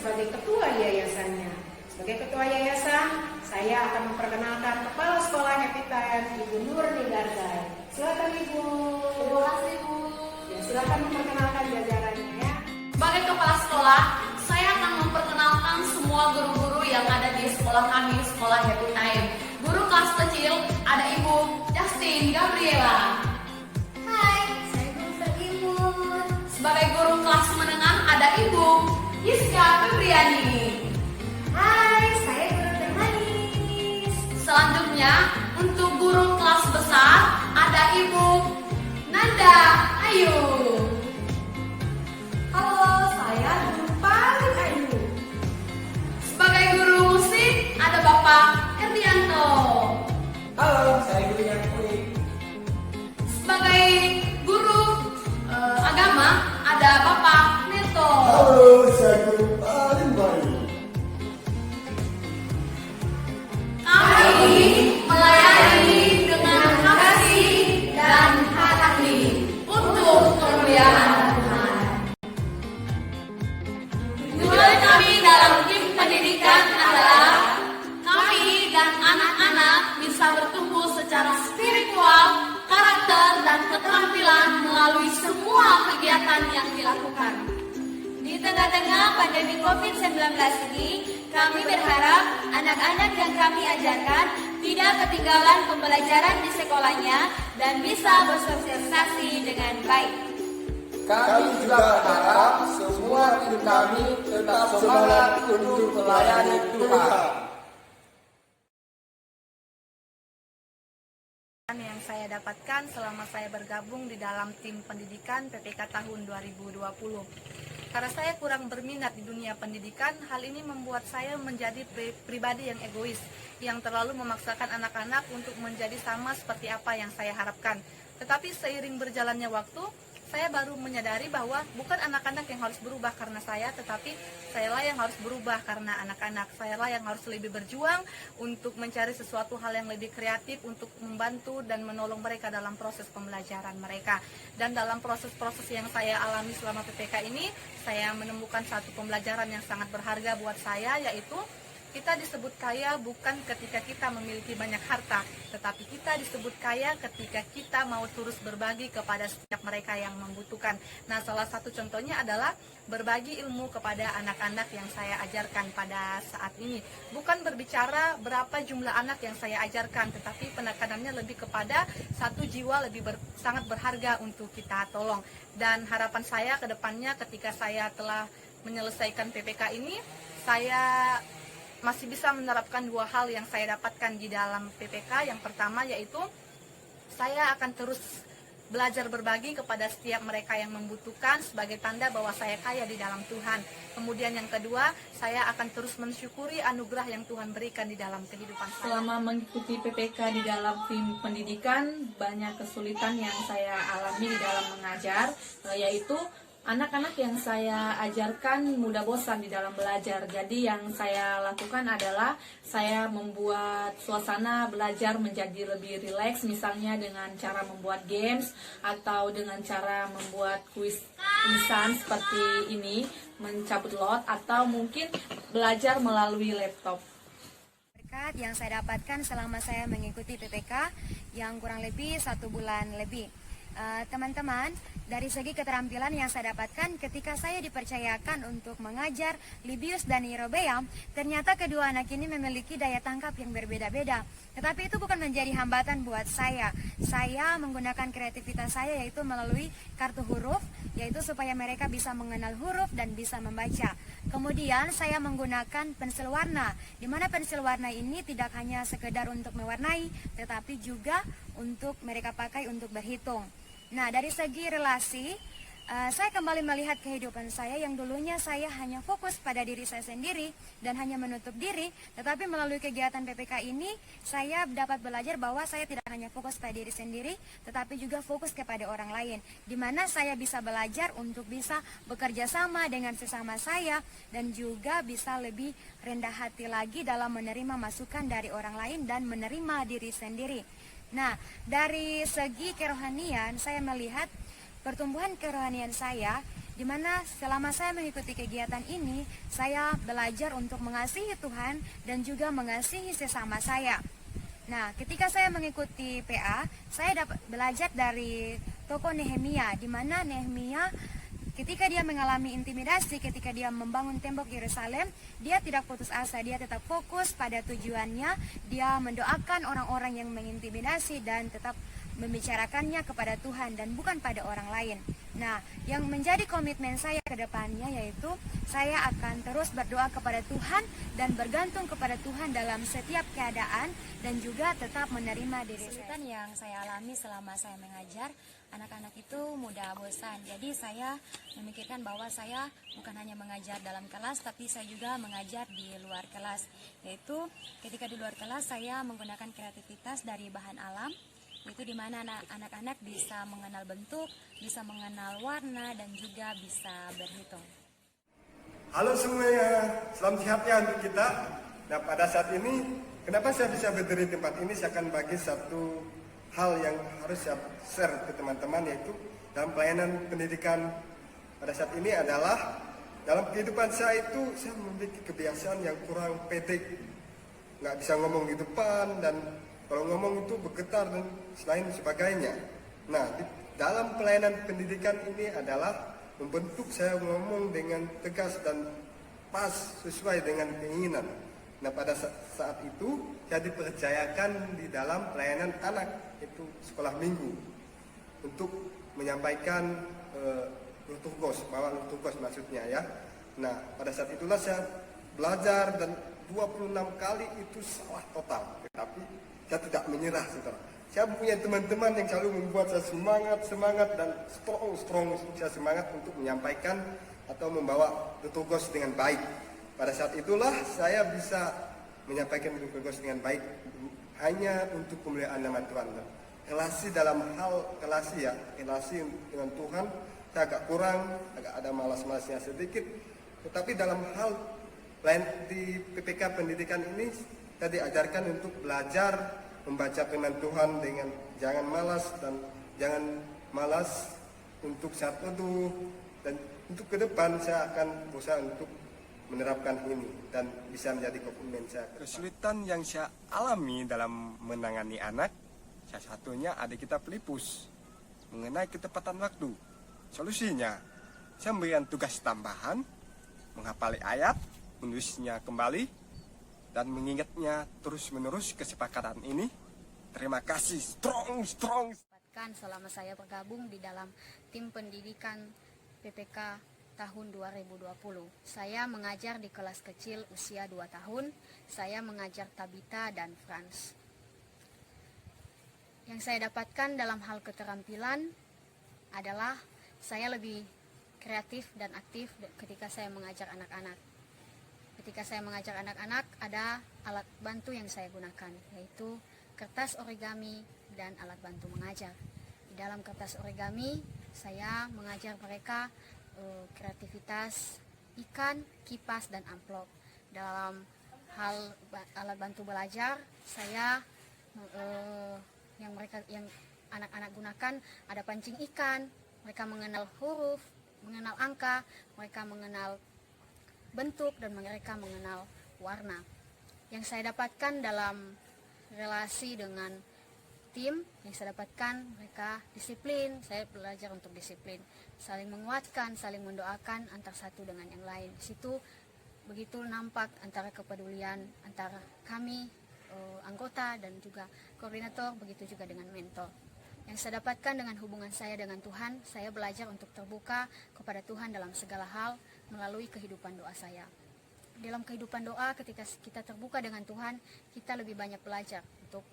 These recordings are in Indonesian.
sebagai ketua yayasannya. Sebagai ketua yayasan, saya akan memperkenalkan Kepala Sekolah Happy Time, Ibu Nurni Garzai. Silakan Ibu. Terima kasih Bu. Ya, silakan memperkenalkan jajarannya ya. Sebagai kepala sekolah, saya akan memperkenalkan semua guru-guru yang ada di sekolah kami, Sekolah Happy Time. Guru kelas kecil ada Ibu Justin Gabriela. Hai, saya Guru Ferimun. Sebagai guru kelas menengah ada Ibu Yiska Febriani. Hai, saya Guru Termanis. Selanjutnya, untuk guru kelas besar ada Ibu Nanda Ayu. Halo, saya Guru paling Ayu. Sebagai guru musik ada Bapak Erdianto. Halo, saya Guru Yakui. Sebagai guru agama ada Bapak Neto. Halo, saya Guru paling baik. Kami melayani dengan kasih dan hati untuk kemuliaan Tuhan. Tujuan kami dalam tim pendidikan adalah kami dan anak-anak bisa bertumbuh secara spiritual, karakter, dan keterampilan melalui semua kegiatan yang dilakukan. Di tengah-tengah pandemi COVID-19 ini, kami berharap anak-anak yang kami ajarkan tidak ketinggalan pembelajaran di sekolahnya dan bisa bersosialisasi dengan baik. Kami juga berharap semua tim kami tetap semangat untuk melayani Tuhan. Yang saya dapatkan selama saya bergabung di dalam tim pendidikan PPK tahun 2020. Karena saya kurang berminat di dunia pendidikan, hal ini membuat saya menjadi pribadi yang egois, yang terlalu memaksakan anak-anak untuk menjadi sama seperti apa yang saya harapkan. Tetapi seiring berjalannya waktu, saya baru menyadari bahwa bukan anak-anak yang harus berubah karena saya, tetapi sayalah yang harus berubah karena anak-anak. Sayalah yang harus lebih berjuang untuk mencari sesuatu hal yang lebih kreatif untuk membantu dan menolong mereka dalam proses pembelajaran mereka. Dan dalam proses-proses yang saya alami selama PPK ini, saya menemukan satu pembelajaran yang sangat berharga buat saya, yaitu kita disebut kaya bukan ketika kita memiliki banyak harta, tetapi kita disebut kaya ketika kita mau terus berbagi kepada setiap mereka yang membutuhkan. Nah, salah satu contohnya adalah berbagi ilmu kepada anak-anak yang saya ajarkan pada saat ini. Bukan berbicara berapa jumlah anak yang saya ajarkan, tetapi penekanannya lebih kepada satu jiwa sangat berharga untuk kita tolong. Dan harapan saya ke depannya ketika saya telah menyelesaikan PPK ini, saya masih bisa menerapkan dua hal yang saya dapatkan di dalam PPK. Yang pertama yaitu saya akan terus belajar berbagi kepada setiap mereka yang membutuhkan sebagai tanda bahwa saya kaya di dalam Tuhan. Kemudian yang kedua, saya akan terus mensyukuri anugerah yang Tuhan berikan di dalam kehidupan saya. Selama mengikuti PPK di dalam tim pendidikan, banyak kesulitan yang saya alami di dalam mengajar, yaitu anak-anak yang saya ajarkan mudah bosan di dalam belajar. Jadi yang saya lakukan adalah saya membuat suasana belajar menjadi lebih rileks, misalnya dengan cara membuat games atau dengan cara membuat kuisan seperti ini, mencabut lot, atau mungkin belajar melalui laptop. Berkat yang saya dapatkan selama saya mengikuti PPK yang kurang lebih 1 bulan lebih. Teman-teman, dari segi keterampilan yang saya dapatkan ketika saya dipercayakan untuk mengajar Libius dan Yerobeam, ternyata kedua anak ini memiliki daya tangkap yang berbeda-beda. Tetapi itu bukan menjadi hambatan buat saya. Saya menggunakan kreativitas saya yaitu melalui kartu huruf, yaitu supaya mereka bisa mengenal huruf dan bisa membaca. Kemudian saya menggunakan pensil warna, di mana pensil warna ini tidak hanya sekedar untuk mewarnai, tetapi juga untuk mereka pakai untuk berhitung. Nah, dari segi relasi, saya kembali melihat kehidupan saya yang dulunya saya hanya fokus pada diri saya sendiri dan hanya menutup diri, tetapi melalui kegiatan PPK ini saya dapat belajar bahwa saya tidak hanya fokus pada diri sendiri, tetapi juga fokus kepada orang lain, di mana saya bisa belajar untuk bisa bekerja sama dengan sesama saya dan juga bisa lebih rendah hati lagi dalam menerima masukan dari orang lain dan menerima diri sendiri. Nah, dari segi kerohanian saya melihat pertumbuhan kerohanian saya di mana selama saya mengikuti kegiatan ini, saya belajar untuk mengasihi Tuhan dan juga mengasihi sesama saya. Nah, ketika saya mengikuti PA, saya dapat belajar dari tokoh Nehemia, di mana Nehemia ketika dia mengalami intimidasi, ketika dia membangun tembok Yerusalem, dia tidak putus asa, dia tetap fokus pada tujuannya, dia mendoakan orang-orang yang mengintimidasi dan tetap membicarakannya kepada Tuhan dan bukan pada orang lain. Nah, yang menjadi komitmen saya ke depannya yaitu saya akan terus berdoa kepada Tuhan dan bergantung kepada Tuhan dalam setiap keadaan dan juga tetap menerima diri saya. Kesulitan yang saya alami selama saya mengajar, anak-anak itu mudah bosan. Jadi saya memikirkan bahwa saya bukan hanya mengajar dalam kelas, tapi saya juga mengajar di luar kelas. Yaitu ketika di luar kelas saya menggunakan kreativitas dari bahan alam, itu di mana anak-anak bisa mengenal bentuk, bisa mengenal warna, dan juga bisa berhitung. Halo semuanya, salam sehat ya untuk kita. Nah, pada saat ini, kenapa saya bisa berdiri di tempat ini? Saya akan bagi satu hal yang harus saya share ke teman-teman, yaitu dalam pelayanan pendidikan pada saat ini adalah dalam kehidupan saya itu saya memiliki kebiasaan yang kurang pede, nggak bisa ngomong di depan dan kalau ngomong itu bergetar dan selain sebagainya. Nah, di dalam pelayanan pendidikan ini adalah membentuk saya ngomong dengan tegas dan pas sesuai dengan keinginan. Nah, pada saat itu saya dipercayakan di dalam pelayanan anak, itu sekolah minggu, untuk menyampaikan liturgos, bawa liturgos maksudnya ya. Nah, pada saat itulah saya belajar dan 26 kali itu salah total, tetapi saya tidak menyerah, saudara. Saya punya teman-teman yang selalu membuat saya semangat dan strong saya semangat untuk menyampaikan atau membawa liturgos dengan baik. Pada saat itulah saya bisa menyampaikan liturgos dengan baik hanya untuk kemuliaan nama Tuhan. Relasi dalam hal relasi dengan Tuhan saya agak kurang, agak ada malas-malasnya sedikit. Tetapi dalam hal lain di PPK pendidikan ini kita diajarkan untuk belajar membaca firman Tuhan dengan jangan malas dan jangan malas untuk saat teduh, dan untuk ke depan saya akan berusaha untuk menerapkan ini dan bisa menjadi komitmen saya. Kesulitan yang saya alami dalam menangani anak, salah satunya adik kita Filipus mengenai ketepatan waktu. Solusinya, saya memberikan tugas tambahan, menghafali ayat, menulisnya kembali, dan mengingatnya terus-menerus. Kesepakatan ini. Terima kasih, strong. Selama saya bergabung di dalam tim pendidikan PPK tahun 2020. Saya mengajar di kelas kecil usia 2 tahun. Saya mengajar Tabita dan Franz. Yang saya dapatkan dalam hal keterampilan adalah saya lebih kreatif dan aktif ketika saya mengajar anak-anak. Ketika saya mengajar anak-anak, ada alat bantu yang saya gunakan, yaitu kertas origami dan alat bantu mengajar. Di dalam kertas origami, saya mengajar mereka kreativitas ikan, kipas, dan amplop. Dalam hal alat bantu belajar, saya yang anak-anak gunakan ada pancing ikan, mereka mengenal huruf, mengenal angka, mereka mengenal bentuk, dan mereka mengenal warna. Yang saya dapatkan dalam relasi dengan tim, yang saya dapatkan mereka disiplin. Saya belajar untuk disiplin, saling menguatkan, saling mendoakan antar satu dengan yang lain. Di situ begitu nampak antara kepedulian antara kami anggota dan juga koordinator, begitu juga dengan mentor. Yang saya dapatkan dengan hubungan saya dengan Tuhan, saya belajar untuk terbuka kepada Tuhan dalam segala hal melalui kehidupan doa saya. Dalam kehidupan doa, ketika kita terbuka dengan Tuhan, kita lebih banyak belajar untuk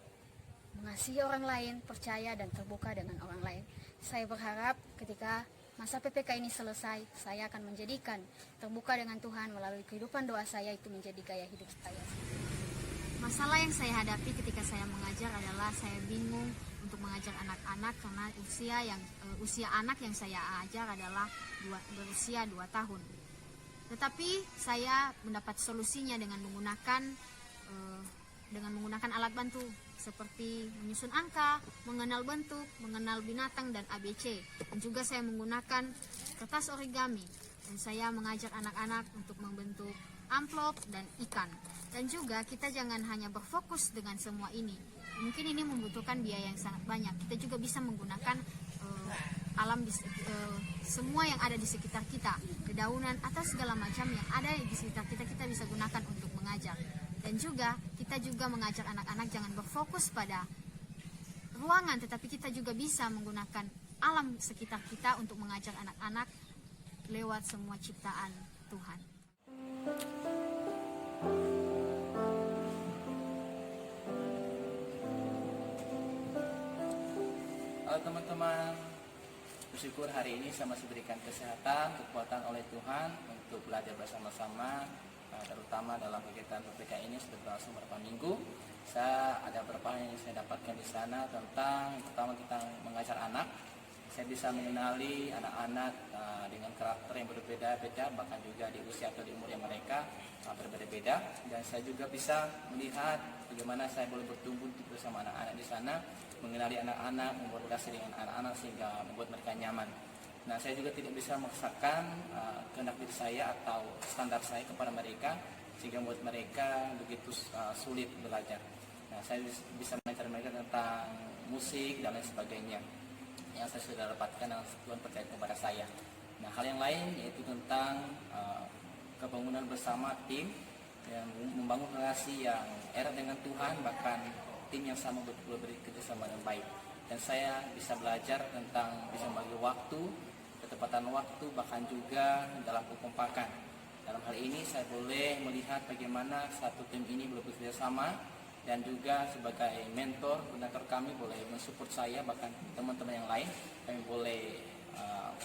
mengasihi orang lain, percaya dan terbuka dengan orang lain. Saya berharap ketika masa PPK ini selesai, saya akan menjadikan terbuka dengan Tuhan melalui kehidupan doa saya itu menjadi gaya hidup saya. Masalah yang saya hadapi ketika saya mengajar adalah saya bingung untuk mengajar anak-anak karena usia anak yang saya ajar adalah berusia 2 tahun. Tetapi saya mendapat solusinya dengan menggunakan alat bantu seperti menyusun angka, mengenal bentuk, mengenal binatang dan ABC. Dan juga saya menggunakan kertas origami dan saya mengajak anak-anak untuk membentuk amplop dan ikan. Dan juga kita jangan hanya berfokus dengan semua ini. Mungkin ini membutuhkan biaya yang sangat banyak. Kita juga bisa menggunakan alam semua yang ada di sekitar kita, dedaunan atau segala macam yang ada di sekitar kita, kita bisa gunakan untuk mengajar. Dan juga kita juga mengajar anak-anak jangan berfokus pada ruangan, tetapi kita juga bisa menggunakan alam sekitar kita untuk mengajar anak-anak lewat semua ciptaan Tuhan. Halo teman-teman, bersyukur hari ini saya masih berikan kesehatan, kekuatan oleh Tuhan untuk belajar bersama-sama, terutama dalam kegiatan PPK ini sudah berlangsung beberapa minggu. Saya ada beberapa hal yang saya dapatkan di sana tentang, pertama tentang mengajar anak. Saya bisa mengenali anak-anak dengan karakter yang berbeda-beda, bahkan juga di usia atau di umur yang mereka berbeda-beda. Dan saya juga bisa melihat bagaimana saya boleh bertumbuh bersama anak-anak di sana, mengenali anak-anak, membuat relasi dengan anak-anak sehingga membuat mereka nyaman. Nah, saya juga tidak bisa memaksakan kehendak diri saya atau standar saya kepada mereka sehingga membuat mereka begitu sulit belajar. Nah, saya bisa mengajar mereka tentang musik dan lain sebagainya yang saya sudah dapatkan yang Tuhan percaya kepada saya. Nah, hal yang lain yaitu tentang kebangunan bersama tim yang membangun relasi yang erat dengan Tuhan, bahkan tim yang sama betul bekerja sama dengan baik. Dan saya bisa belajar tentang bisa membagi waktu, ketepatan waktu, bahkan juga dalam kekompakan. Dalam hal ini saya boleh melihat bagaimana satu tim ini boleh bekerja sama, dan juga sebagai mentor, koordinator kami boleh mensupport saya, bahkan teman-teman yang lain. Kami boleh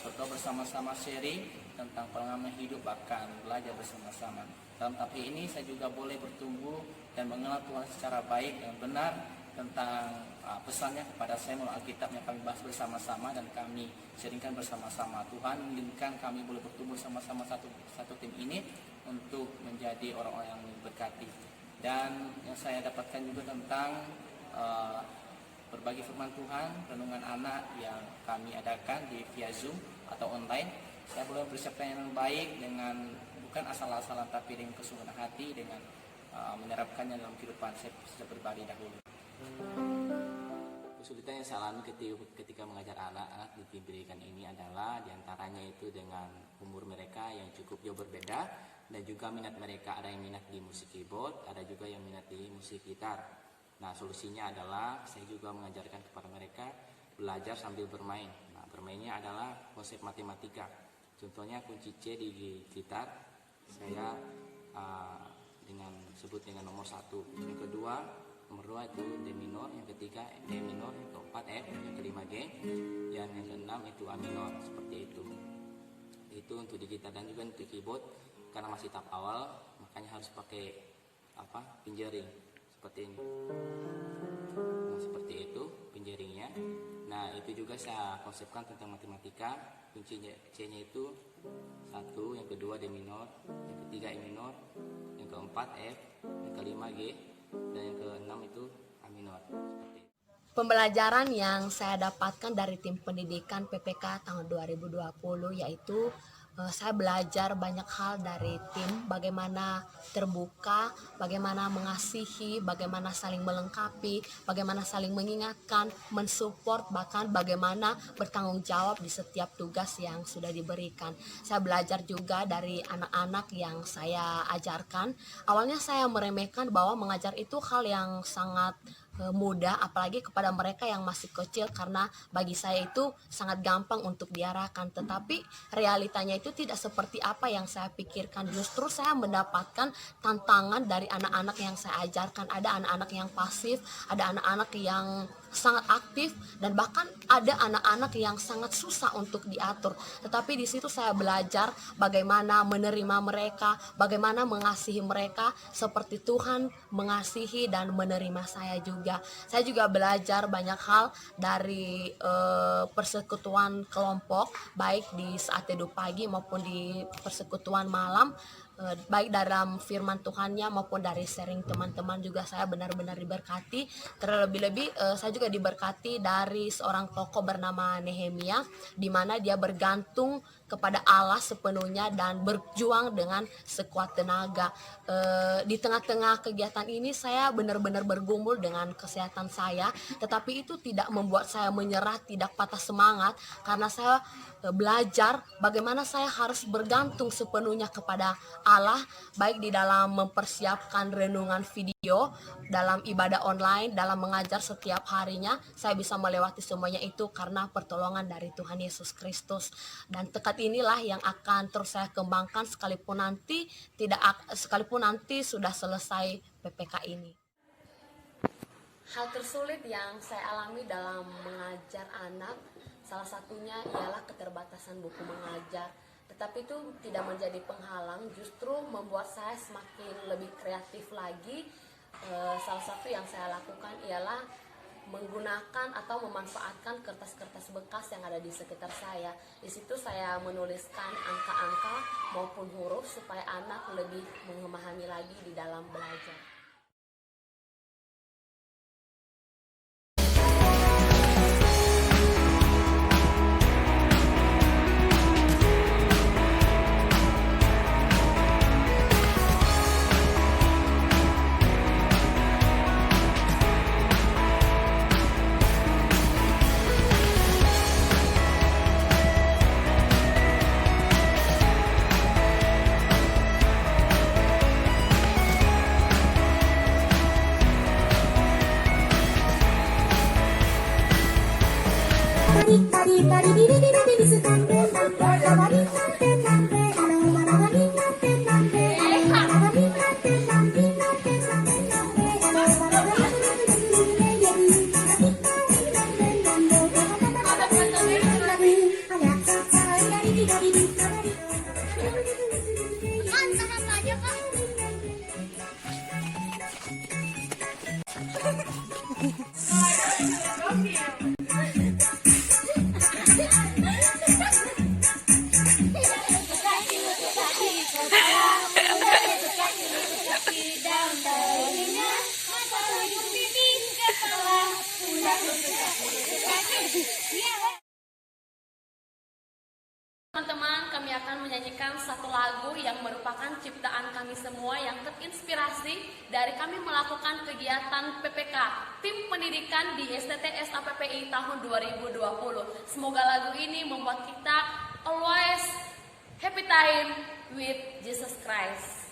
berdoa bersama-sama, sharing tentang pengalaman hidup, bahkan belajar bersama-sama. Dalam tahap ini saya juga boleh bertumbuh dan mengenal Tuhan secara baik dan benar tentang pesannya kepada saya melalui Alkitab yang kami bahas bersama-sama dan kami sharingkan bersama-sama. Tuhan menginginkan kami boleh bertumbuh sama-sama satu tim ini untuk menjadi orang-orang yang berkati. Dan yang saya dapatkan juga tentang berbagi firman Tuhan, renungan anak yang kami adakan di via Zoom atau online. Saya boleh mempersiapkan yang baik dengan bukan asal-asalan tapi dengan kesungguhan hati, dengan menerapkannya dalam kehidupan saya pribadi dahulu. Kesulitan yang saya alami ketika mengajar anak-anak di tim pendidikan ini adalah diantaranya itu dengan umur mereka yang cukup jauh berbeda, dan juga minat mereka, ada yang minat di musik keyboard, ada juga yang minat di musik gitar. Nah, solusinya adalah saya juga mengajarkan kepada mereka belajar sambil bermain. Nah, bermainnya adalah konsep matematika. Contohnya kunci C di gitar saya sebut dengan nomor 1. Yang kedua, nomor 2 itu D minor, yang ketiga D minor, yang keempat F, yang kelima G, dan yang keenam itu A minor, seperti itu. Itu untuk di gitar. Dan juga untuk keyboard, karena masih tahap awal, makanya harus pakai pinjering seperti ini. Nah, seperti itu pinjeringnya. Nah, itu juga saya konsepkan tentang matematika. Kunci C-nya itu 1, yang kedua D minor, yang ketiga E minor, yang keempat F, yang kelima G, dan yang keenam itu A minor. Seperti itu. Pembelajaran yang saya dapatkan dari tim pendidikan PPK tahun 2020 yaitu saya belajar banyak hal dari tim, bagaimana terbuka, bagaimana mengasihi, bagaimana saling melengkapi, bagaimana saling mengingatkan, mensupport, bahkan bagaimana bertanggung jawab di setiap tugas yang sudah diberikan. Saya belajar juga dari anak-anak yang saya ajarkan. Awalnya saya meremehkan bahwa mengajar itu hal yang sangat mudah, apalagi kepada mereka yang masih kecil, karena bagi saya itu sangat gampang untuk diarahkan. Tetapi realitanya itu tidak seperti apa yang saya pikirkan. Justru saya mendapatkan tantangan dari anak-anak yang saya ajarkan. Ada anak-anak yang pasif, ada anak-anak yang sangat aktif, dan bahkan ada anak-anak yang sangat susah untuk diatur. Tetapi di situ saya belajar bagaimana menerima mereka, bagaimana mengasihi mereka seperti Tuhan mengasihi dan menerima saya juga. Saya juga belajar banyak hal dari persekutuan kelompok, baik di saat teduh pagi maupun di persekutuan malam. baik dalam firman Tuhannya maupun dari sharing teman-teman juga saya benar-benar diberkati. Terlebih-lebih saya juga diberkati dari seorang tokoh bernama Nehemia, di mana dia bergantung kepada Allah sepenuhnya dan berjuang dengan sekuat tenaga. Di tengah-tengah kegiatan ini saya benar-benar bergumul dengan kesehatan saya, tetapi itu tidak membuat saya menyerah, tidak patah semangat, karena saya belajar bagaimana saya harus bergantung sepenuhnya kepada Allah, baik di dalam mempersiapkan renungan video, dalam ibadah online, dalam mengajar setiap harinya. Saya bisa melewati semuanya itu karena pertolongan dari Tuhan Yesus Kristus. Dan tekad inilah yang akan terus saya kembangkan sekalipun nanti sudah selesai PPK ini. Hal tersulit yang saya alami dalam mengajar anak, salah satunya ialah keterbatasan buku mengajar. Tetapi itu tidak menjadi penghalang, justru membuat saya semakin lebih kreatif lagi. Salah satu yang saya lakukan ialah menggunakan atau memanfaatkan kertas-kertas bekas yang ada di sekitar saya. Di situ saya menuliskan angka-angka maupun huruf supaya anak lebih memahami lagi di dalam belajar. Teman-teman, kami akan menyanyikan satu lagu yang merupakan ciptaan kami semua yang terinspirasi dari kami melakukan kegiatan PPK, Tim Pendidikan di STTS APPI tahun 2020. Semoga lagu ini membuat kita always happy time with Jesus Christ.